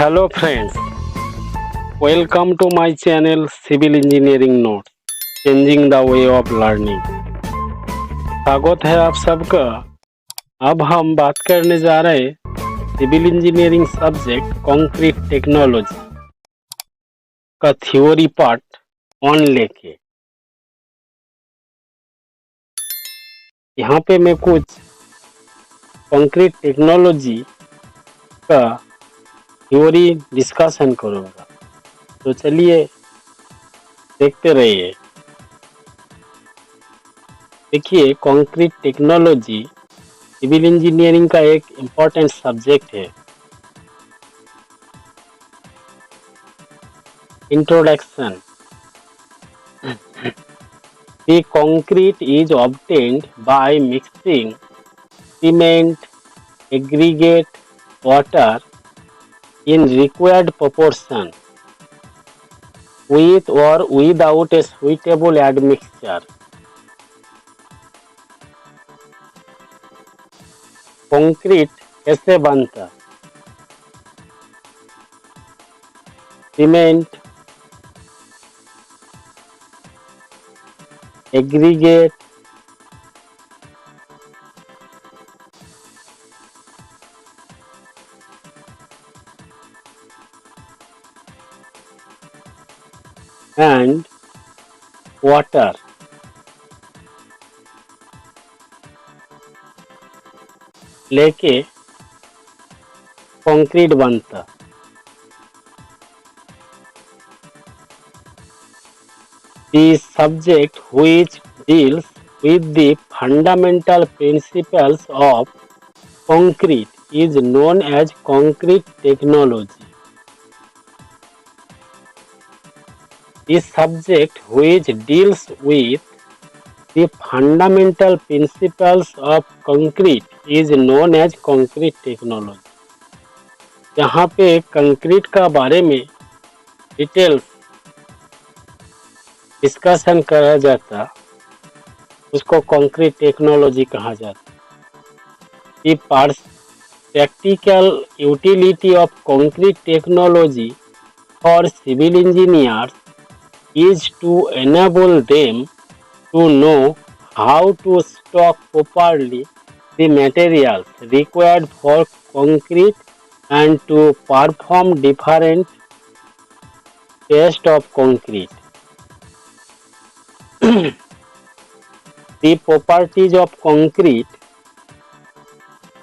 Hello friends, welcome to my channel Civil Engineering Notes, Changing the Way of Learning। स्वागत है आप सबका। अब हम बात करने जा रहे civil engineering subject concrete technology का थ्योरी पार्ट 1 लेके। यहाँ पे मैं कुछ कंक्रीट टेक्नोलॉजी का थ्योरी डिस्कशन करूँगा, तो चलिए देखते रहिए। देखिए, कंक्रीट टेक्नोलॉजी सिविल इंजीनियरिंग का एक इम्पॉर्टेंट सब्जेक्ट है। Introduction. The concrete is obtained by mixing cement, aggregate, water in required proportion with or without a suitable admixture. Concrete कैसे बनता? सीमेंट, एग्रीगेट, एंड वाटर लेके कंक्रीट बनता। The subject which deals with the fundamental principles of concrete is known as concrete technology. The subject which deals with the fundamental principles of concrete is known as concrete technology. यहाँ पे concrete का बारे में details discussion करा जाता, उसको concrete technology कहा जाता। The practical utility of concrete technology for civil engineers is to enable them to know how to stock properly the materials required for concrete and to perform different tests of concrete. The properties of concrete.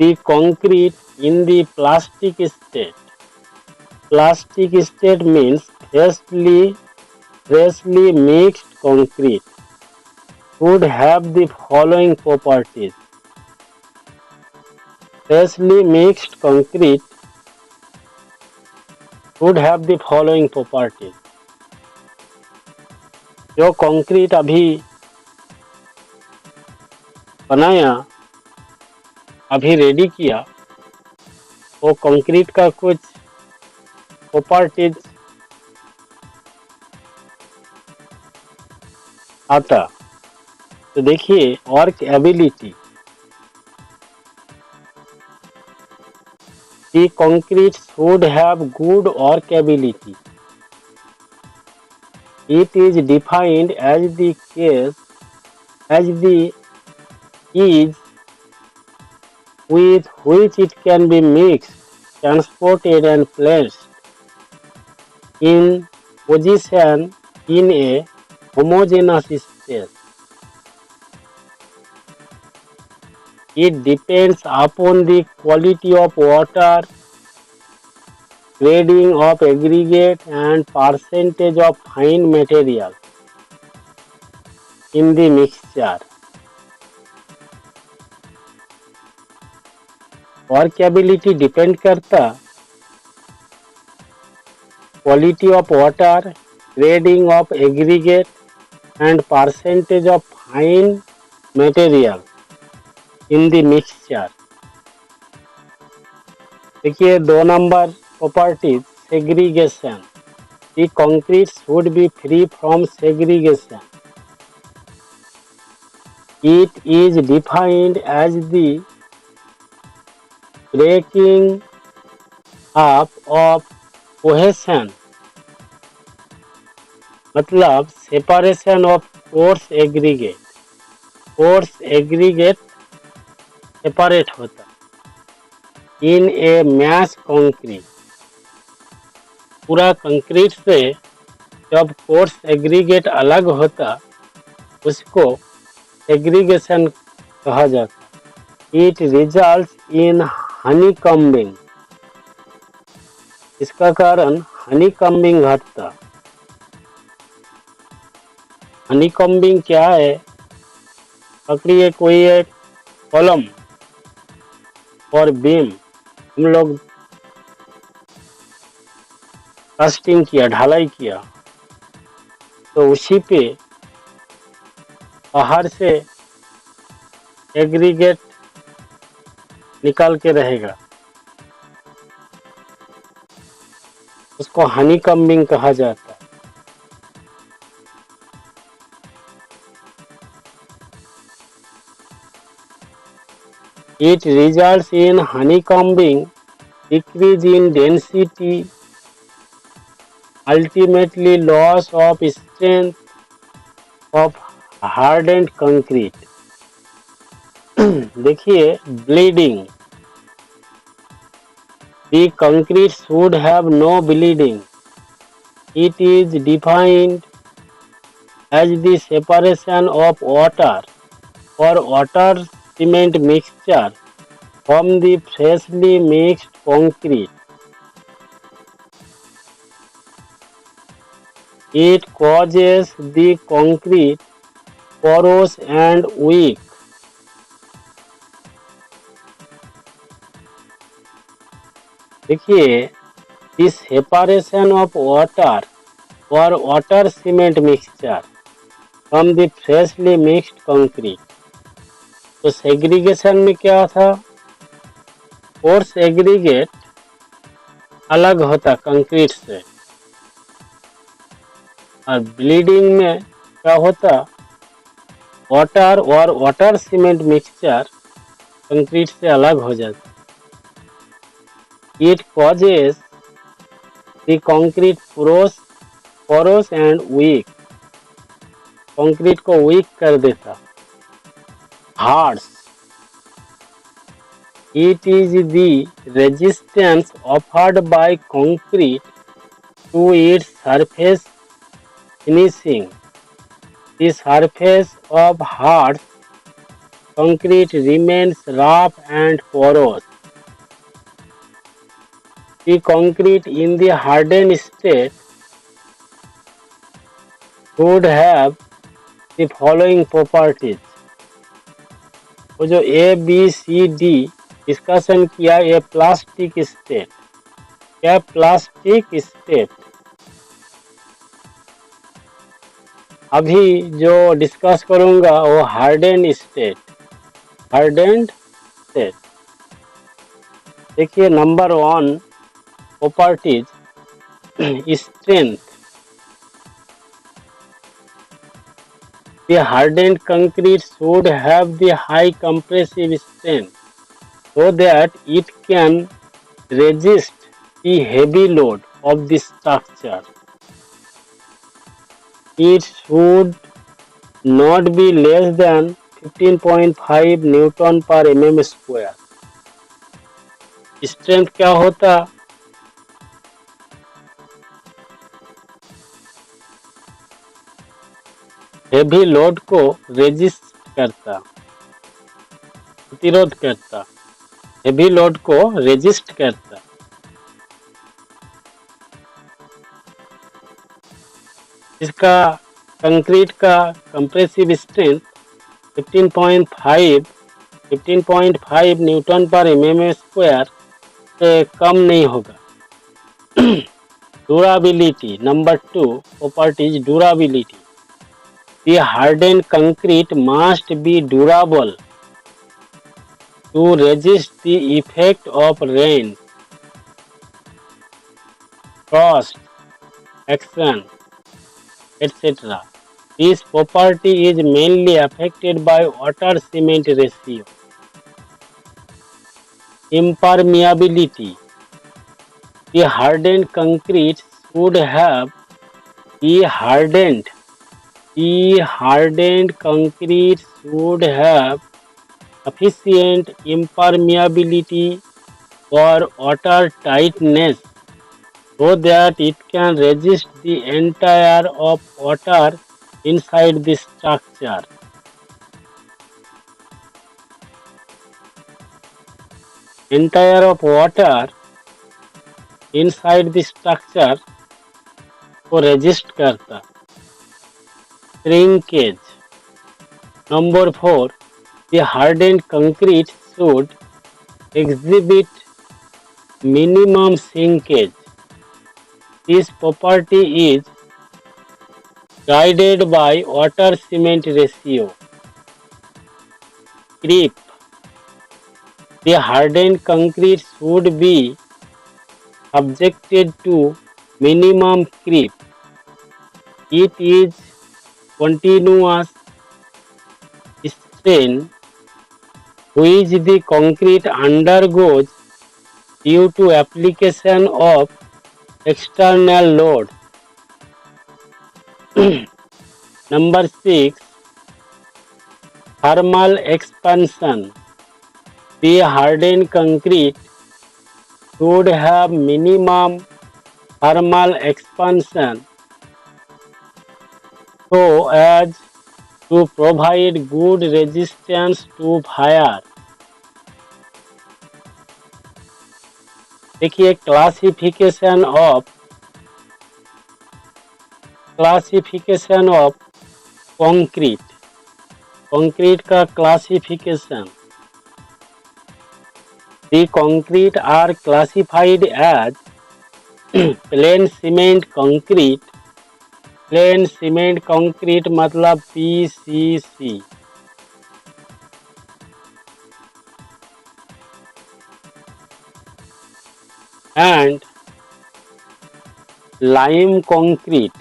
The concrete in the plastic state. Plastic state means freshly mixed concrete would have the following properties. Freshly mixed concrete would have the following properties. जो concrete अभी बनाया, अभी ready किया, वो concrete का कुछ properties आता। तो देखिए, work ability. The concrete should have good work ability. It is defined as the ease with which it can be mixed, transported and placed in position in a homogeneous space. It depends upon the quality of water, grading of aggregate and percentage of fine material in the mixture. Workability depend करता quality of water, grading of aggregate and percentage of fine material in the mixture. देखिए, 2 number properties, segregation. The concrete should be free from segregation. It is defined as the breaking up of cohesion मतलब separation of coarse aggregate. Coarse aggregate separate होता in a mass concrete. पूरा concrete से जब coarse aggregate अलग होता उसको segregation कहा जाता। It results in honeycombing. इसका कारण हनीकॉम्बिंग घटता। हनीकॉम्बिंग क्या है? पकड़िए कोई एक कॉलम और बीम हम लोग कास्टिंग किया, ढालाई किया, तो उसी पे बाहर से एग्रीगेट निकाल के रहेगा, उसको हनीकॉम्बिंग कहा जाता है। It results in honeycombing, decrease in density, ultimately loss of strength of hardened concrete. देखिए bleeding. The concrete should have no bleeding. It is defined as the separation of water or water cement mixture from the freshly mixed concrete. It causes the concrete porous and weak. देखिए the separation of water or water cement mixture from the freshly mixed concrete. तो segregation में क्या था? Coarse aggregate अलग होता concrete से, और bleeding में क्या होता? वाटर और वाटर सीमेंट मिक्सचर कंक्रीट से अलग हो जाता। It causes the concrete porous and weak. Concrete को वीक कर देता, हार्ड्स। It is the resistance offered by concrete to its surface finishing. The surface of hard concrete remains rough and porous. The concrete in the hardened state should have the following properties. वो जो A, B, C, D discussion किया, ये plastic state. क्या plastic state? अभी जो discuss करूंगा वो hardened state. Hardened state देखिए number 1 properties strength. The hardened concrete should have the high compressive strength so that it can resist the heavy load of the structure. It should not be less than 15.5 Newton per mm square. Strength क्या होता? Heavy load को resist करता, प्रतिरोध करता, heavy load को resist करता। इसका concrete का कंप्रेसिव स्ट्रेंथ 15.5 न्यूटन पर एमएम स्क्वायर से कम नहीं होगा। Durability number 2 properties durability. The hardened concrete must be durable to resist the effect of rain, frost, action, etc. This property is mainly affected by water-cement ratio. Impermeability. The hardened concrete should have the hardened concrete should have sufficient impermeability or water tightness so that it can resist the entire of water inside the structure. Entire of water inside the structure को resist करता. Shrinkage. Number 4. The hardened concrete should exhibit minimum shrinkage. This property is guided by water-cement ratio. Creep. The hardened concrete should be subjected to minimum creep. It is continuous strain which the concrete undergoes due to application of external load. Number 6. Thermal expansion. The hardened concrete should have minimum thermal expansion so as to provide good resistance to fire. देखिए classification of concrete का classification. The concrete are classified as plain cement concrete. Plain cement concrete मतलब PCC. And lime concrete.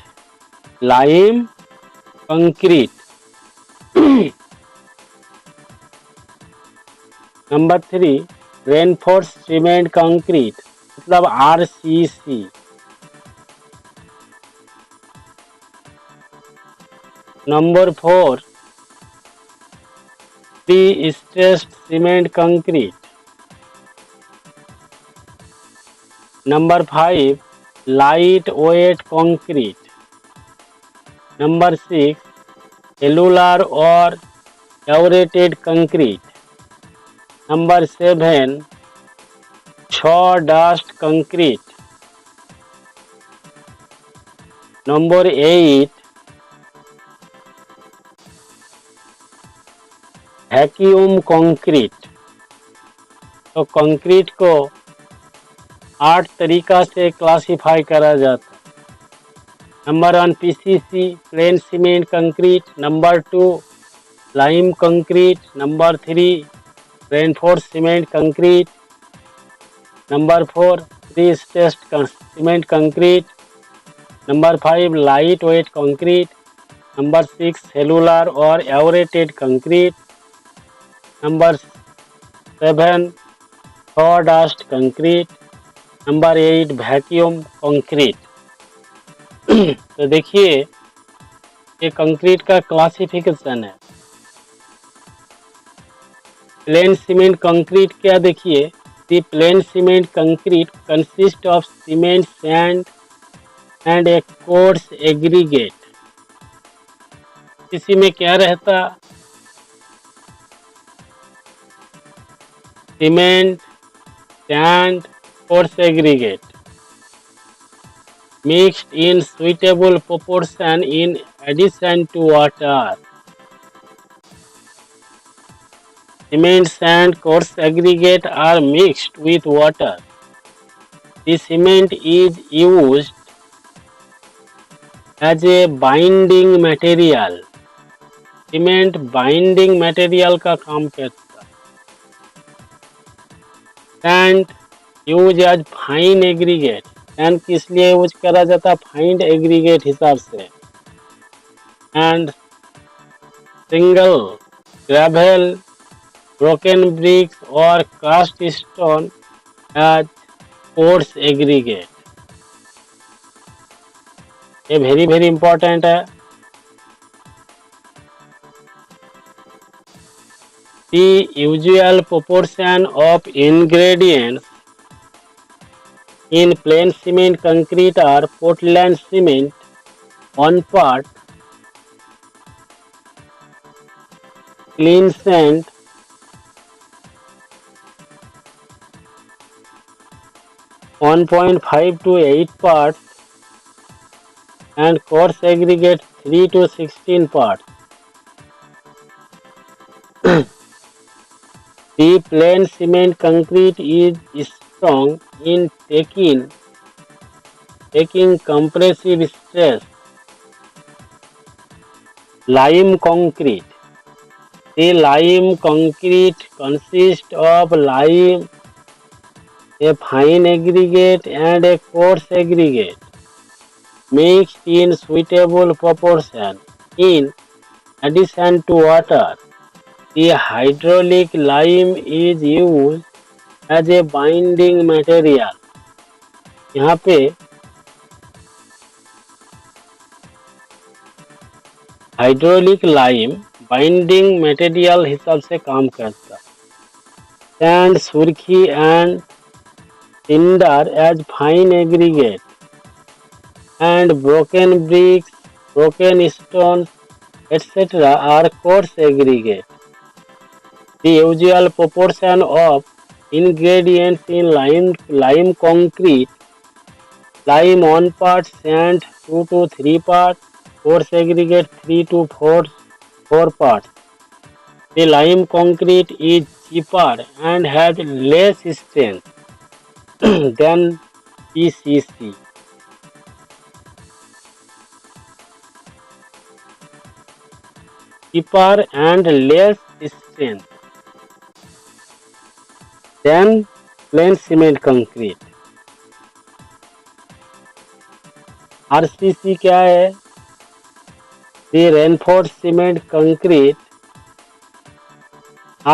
Number 3. Reinforced cement concrete मतलब RCC. Number 4. Pre-stressed cement concrete. Number 5. Lightweight concrete. Number 6. Cellular or aerated concrete. Number 7. Sawdust concrete. Number 8. Vacuum concrete. तो concrete को 8 तरीका से classify करा जाता है. Number 1 PCC plain cement concrete. Number 2 lime concrete. Number 3 reinforce cement concrete. Number 4 pre stressed cement concrete. Number 5 lightweight concrete. Number 6 cellular और aerated concrete. Number 7 sawdust concrete. Number 8 vacuum concrete. तो देखिए ये concrete का classification है. Plane cement concrete क्या देखिए. The plane cement concrete consist of cement sand and A coarse aggregate. इसी में क्या रहता. Cement sand coarse aggregate mixed in suitable proportion in addition to water. Cement, sand, coarse aggregate are mixed with water. The cement is used as a binding material. Cement binding material का काम करता. Sand use as fine aggregate. And किस लिए use करा जाता. Fine aggregate हिसाब से. And shingle gravel broken bricks और cast stone as coarse aggregate, ये वेरी वेरी इंपॉर्टेंट है। The usual proportion of ingredients in plain cement concrete are Portland cement 1 part, clean sand 1.5 to 8 parts, and coarse aggregate 3 to 16 parts. The plain cement concrete is strong in taking compressive stress. Lime concrete. The lime concrete consists of lime, a fine aggregate and a coarse aggregate mixed in suitable proportion. In addition to water, the hydraulic lime is used as a binding material. यहाँ पे hydraulic lime binding material हिसाब से काम करता है। Sand, surkhi and cinder as fine aggregate and broken bricks, broken stones, etc. are coarse aggregate. The usual proportion of ingredients in lime concrete: lime 1 part, sand 2 to 3 parts, coarse aggregate 3 to 4 parts. The lime concrete is cheaper and has less strength than PCC. Cheaper and less strength than plain cement concrete. RCC क्या है? The reinforced cement concrete,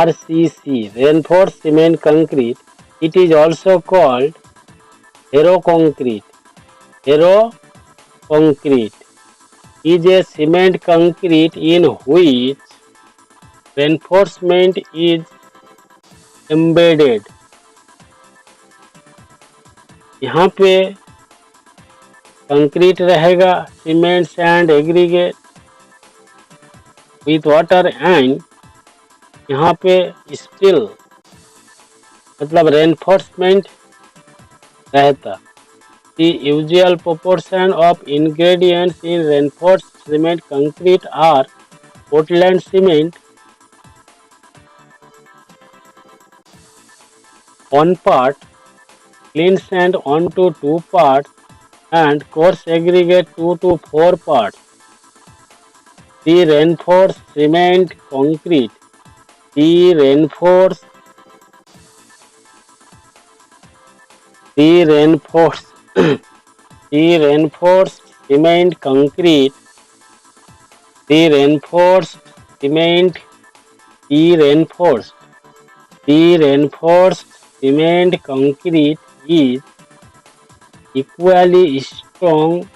RCC, reinforced cement concrete. It is also called hero concrete. Hero concrete is a cement concrete in which reinforcement is embedded. यहाँ पे concrete रहेगा, cement, sand, aggregate with water and यहाँ पे steel मतलब reinforcement रहता। The usual proportion of ingredients in reinforced cement concrete are Portland cement 1 part, clean sand 1 to 2 parts, and coarse aggregate 2 to 4 parts. The reinforced cement concrete. The reinforced the reinforced cement concrete. The reinforced cement. The reinforced cement concrete is equally strong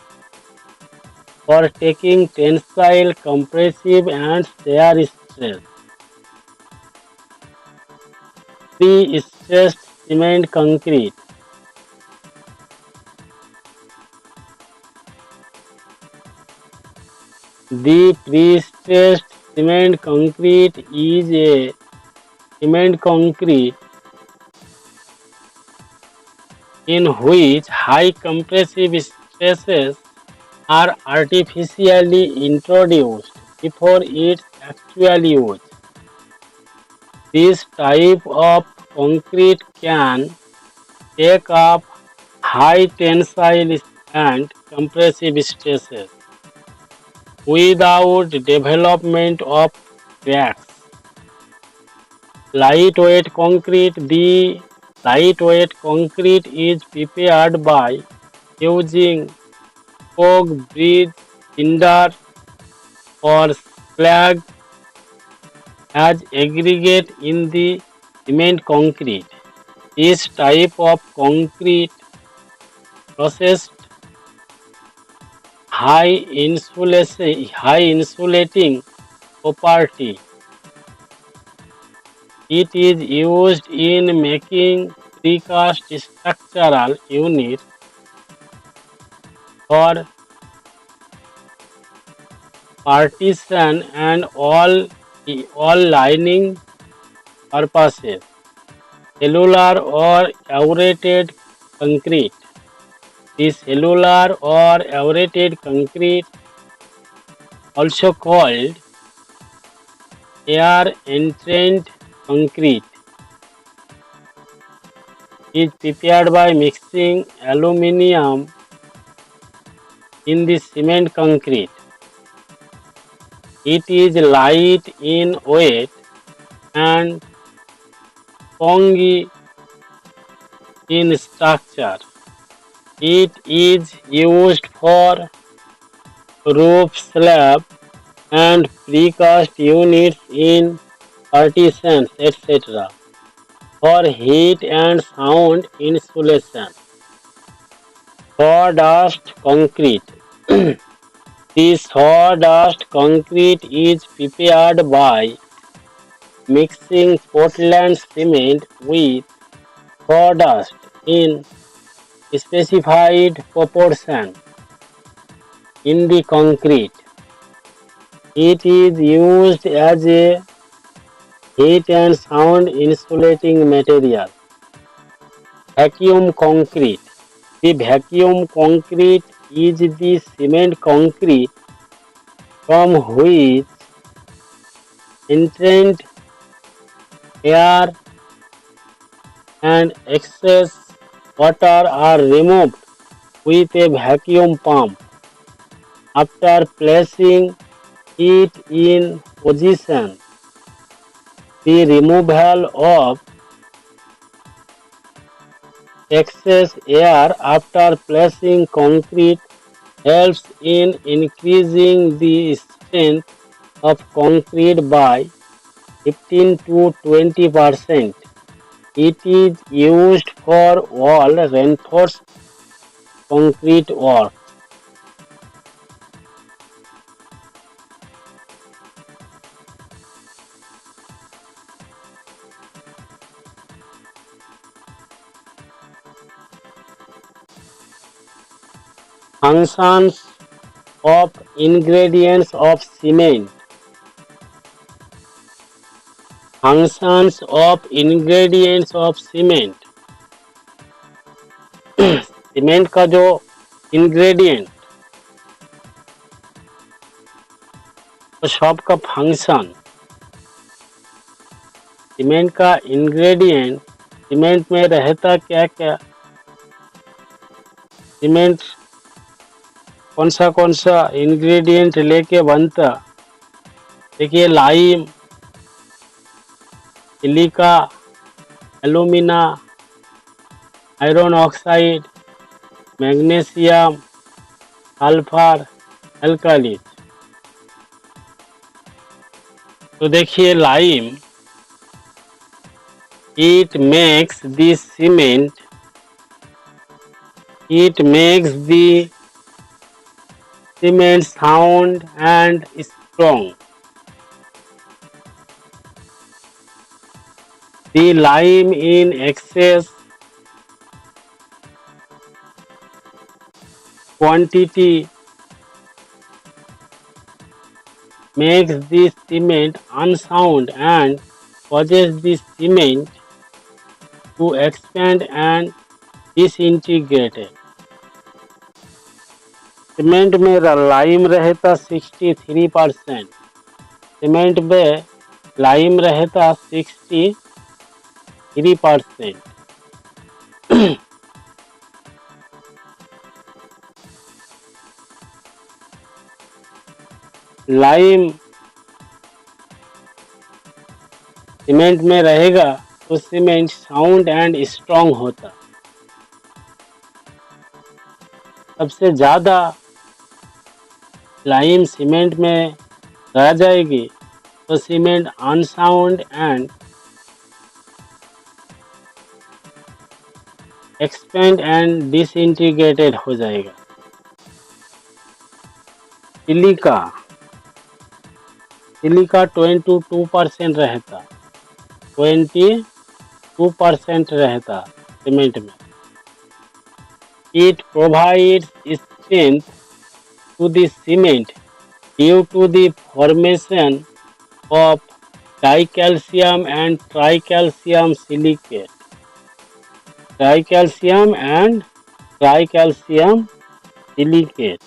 for taking tensile, compressive, and shear stress. Pre-stressed cement concrete. The pre-stressed cement concrete is a cement concrete in which high compressive stresses are artificially introduced before its actual use. This type of concrete can take up high tensile and compressive stresses without development of cracks. Lightweight concrete. The lightweight concrete is prepared by using coke, bridge, cinder, or slag as aggregate in the cement concrete. This type of concrete processed high insulating property. It is used in making precast structural units for partition and all lining purposes. Cellular or aerated concrete. The cellular or aerated concrete, also called air entrained concrete, is prepared by mixing aluminum in the cement concrete. It is light in weight and spongy in structure. It is used for roof slab and precast units in partitions, etc. for heat and sound insulation. Sawdust concrete. The sawdust concrete is prepared by mixing Portland cement with sawdust in specified proportion in the concrete. It is used as a heat and sound insulating material. Vacuum concrete. The vacuum concrete is the cement concrete from which entrant air and excess water are removed with a vacuum pump. After placing it in position, the removal of excess air after placing concrete helps in increasing the strength of concrete by 15 to 20%. It is used for wall reinforced concrete work. Functions of ingredients of cement. Functions of ingredients of cement. Cement का जो ingredient तो सब का function, cement का ingredient, cement में रहता क्या क्या, सीमेंट कौन सा इंग्रेडिएंट लेके बनता। देखिए lime, silica, alumina, iron oxide, magnesium, sulphur, alkalies. तो देखिए lime, it makes the cement, it makes the cement sound and strong. The lime in excess quantity makes the cement unsound and causes the cement to expand and disintegrate. Cement में lime रहता 63%, cement में lime रहता 63%। Lime cement में रहेगा तो cement sound and strong होता। सबसे ज्यादा लाइम सीमेंट में रह जाएगी तो cement unsound and expand and disintegrated हो जाएगा। सिलिका 22% रहता, 22% रहता सीमेंट में। It provides strength to the cement due to the formation of dicalcium and tricalcium silicate. Dicalcium and tricalcium silicate.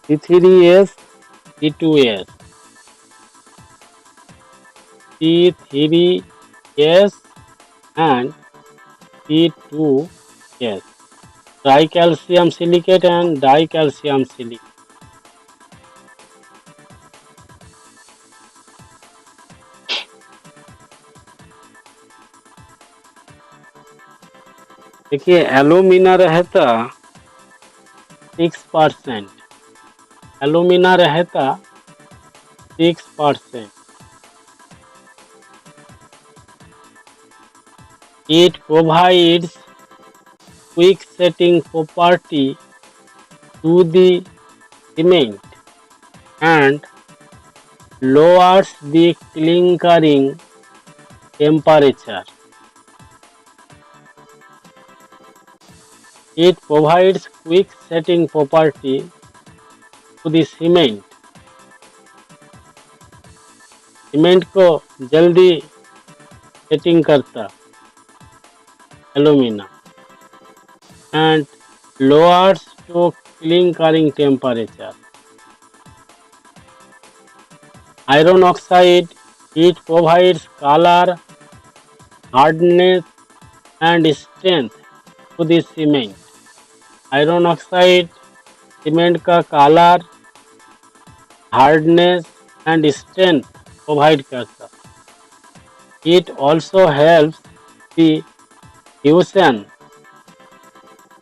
C3S, C2S, C3S and C2S. Tricalcium silicate and dicalcium silicate. देखिए alumina रहता 6%, alumina रहता 6%. It provides quick setting property to the cement and lowers the clinkering temperature. It provides quick setting property to the cement. Cement को जल्दी setting करता alumina and lowers to clinkering temperature. Iron oxide, it provides color, hardness and strength to the cement. Iron oxide cement का colour, hardness and strength provide करता. It also helps the fusion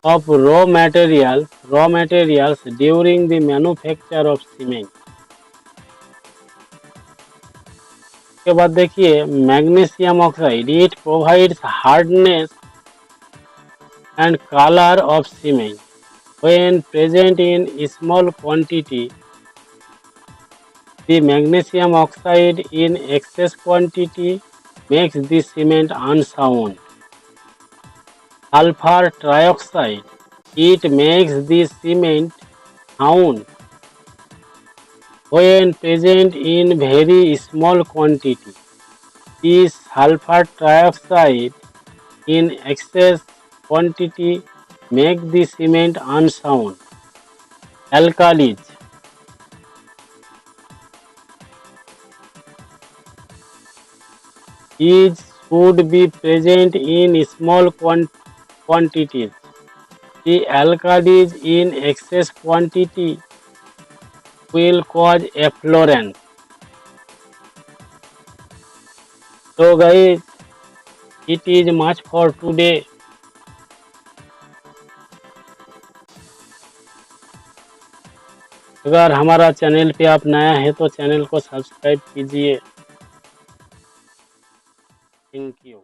of raw materials during the manufacture of cement. के बाद देखिए magnesium oxide, it provides hardness and colour of cement when present in small quantity. The magnesium oxide in excess quantity makes the cement unsound. Sulfur trioxide, it makes the cement sound when present in very small quantity. The sulfur trioxide in excess quantity make the cement unsound. Alkalis, these should be present in small quantities. The alkalis in excess quantity will cause efflorescence. So guys, it is much for today. अगर हमारा channel पे आप नया है तो channel को subscribe कीजिए. Thank you.